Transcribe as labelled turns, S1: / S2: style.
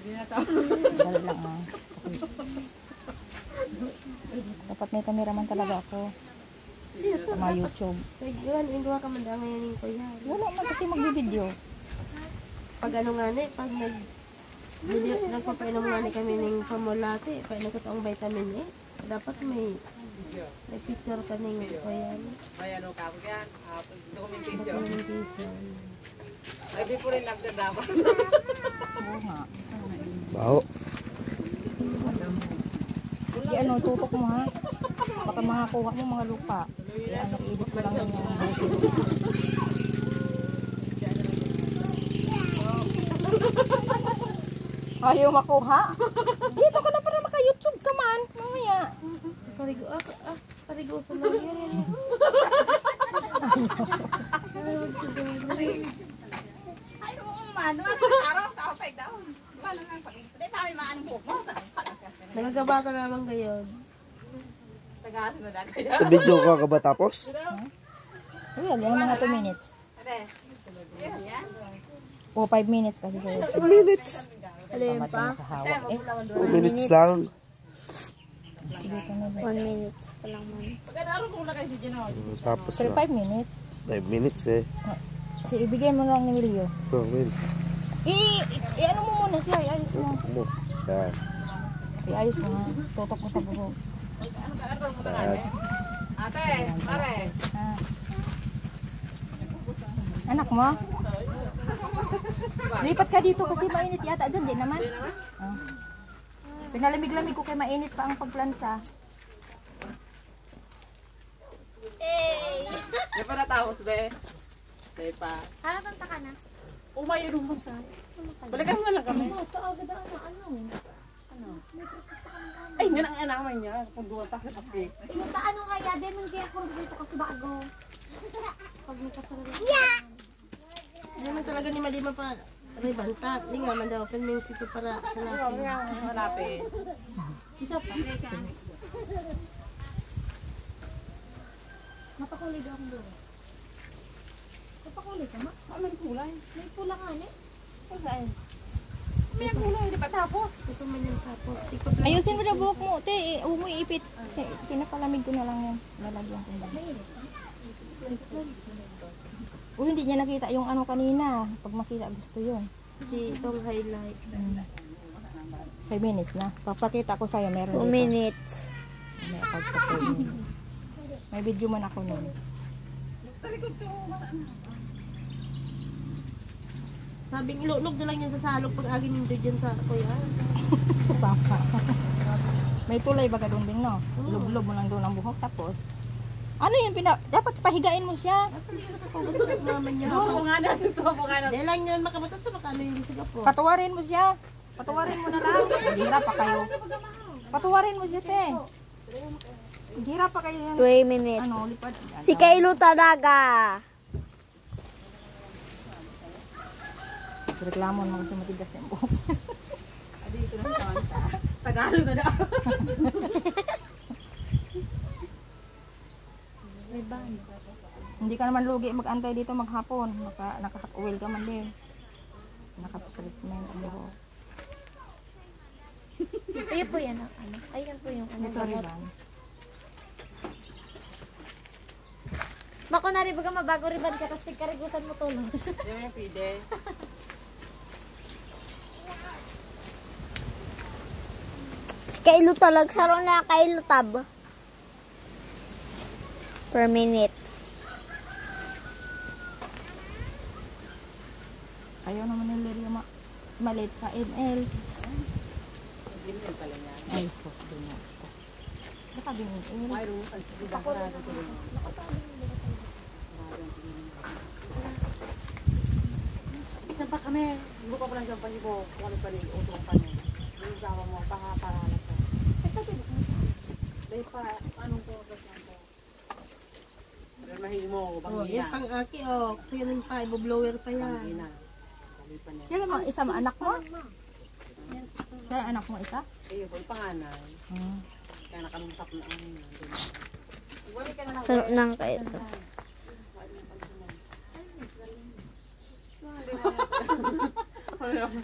S1: Dali lang ah. Dapat may cameraman talaga ako. Sa mga YouTube.
S2: Kaya indua ka man daw ngayon ko yan.
S1: Wala man kasi magbibideo.
S2: Pag ano nga ni, pag nagpapainom nga ni kami ng pamulati, painom ko ang vitamin A, dapat may picture ka ng ko yan.
S3: May ano ka mo yan? Documentation.
S2: Documentation.
S3: Ay, di po rin nagdadama.
S1: Oo nga.
S4: Baho.
S1: Di ano, tutok mo ha. Baka makakuha mo mga lupa. Yan, nag-edit ko lang yung boses. Ayaw makuha? Dito ka na para maka-YouTube ka man. Mamaya.
S2: Parigo sa lang yan.
S5: Ay, man, araw, tapay daw. Paano nang pag-ibig? Tayo maan mo mo.
S2: Nagagabata naman gayon.
S5: Tagaan mo na kayo.
S4: Video ka ka ba tapos?
S1: Ayan, yan mga 2 minutes. O 5 minutes kasi sa
S4: 2 minutes.
S1: Alin pa?
S4: 2 minutes lang.
S1: 1
S2: minute pa lang man.
S4: Tapos
S1: 5
S4: na.
S1: minutes.
S4: 5 minutes eh.
S1: Kasi ibigay mo lang ni Wilio.
S4: Oh, wait.
S1: I-ano mo muna siya, iayos mo.
S4: Mo. Yan.
S1: Iayos mo ha. Tutok mo sa buhok.
S4: Yan.
S3: Ate, pare.
S1: Ah. Anak mo? Lipat ka dito kasi mainit yata dyan, di naman? Ah. Pinalamig-lamig ko kay mainit pa ang pagplansa.
S3: Di pa natapos, be? Di pa.
S2: Tanta ka na?
S3: Umayo naman tayo. Balikan mo lang kami.
S2: Sa agad ano?
S3: Ay, yan ang anaman niya. Kung duwa pa sa kape.
S2: Yung ano kaya, din mong kaya kung dito kasi bago. Pag may kasarala. Hindi man talaga ni Malima pa ribantat. Hindi nga man daw, pero ito para sa lapi.
S3: Hanapin.
S2: Isa pa. Napakulay daw akong doon. Napakulay ka ma?
S3: May kulay.
S2: May pula nga ni.
S3: Kulay. May kulay, di pa tapos.
S2: Ito man yung tapos.
S1: Ayusin mo na buhok mo, te. Huwag mo iipit. Kasi pinapalamig ko na lang yan. Lalagyan ko lang. Hindi niya nakita yung ano kanina. Pag makita gusto yun.
S2: Si itong highlight.
S1: 5 minutes na. Papakita ko sa'yo. Meron
S2: 2 minutes.
S1: May pagka 5 minutes. May video man ako nun.
S2: Sabing ilulog na lang yan sa salog pag agin nindo dyan sa kuya.
S1: Sa sapa. May tulay baga doon din, no? Lub-lub mo lang doon ang buhok. Tapos, ano yung dapat pahigain mo siya.
S2: Basta naman niya.
S3: Tubo nga na. Tubo nga na.
S2: Dahil lang yan makabatas na makano yung lisig ako.
S1: Patuwarin mo siya. Patuwarin mo na lang. Hirap pa kayo. Patuwarin mo siya, te. Hirap pa kayo.
S2: 2 minutes.
S1: Ano, lipat.
S2: Si Kailo talaga.
S1: Reklamo mo kasi matigas na yung buhok.
S5: Dito lang sa Tagalog na daw.
S2: May ban.
S1: Hindi ka naman lugi mag-antay dito maghapon. Nakaka-oil ka man din. Naka-treatment ang buhok.
S2: Ayun po yan. Ano? Ayun po yung ano.
S1: Ito riban.
S2: Bako na rin baga mabago riban ka tapos tigkarigutan mo tulos.
S3: Di mo yung pide.
S2: Si Kailo talag saro na Kailo tab. Per minutes.
S1: Ayaw naman yung Lirio malit sa ML.
S3: Ganyan pala niya.
S1: Ay, sos din yan. Baka din ML.
S3: May rusan. Di ba karado ko yun? Sampa kami. Buka pa lang sampa niyo ko. Kung ano pa rin. Utong pa niyo. Yung sama mo. Pangaparalan ka.
S2: Ay sabi mo.
S3: Dahil pa. Anong po ba siya po? Pero mahili mo.
S2: Oh,
S3: Bangina.
S2: yan pang aki oh. Yun pa, iboblower pa yan.
S3: Bangina. Sabi pa niya.
S1: Siya naman isang anak mo? Siya anak mo isa?
S3: Ayun po. Yung panganay. Kaya nakalungkap na ang yun. Wali ka na lang.
S2: Sarap ng Kailo.
S3: Wali ka na.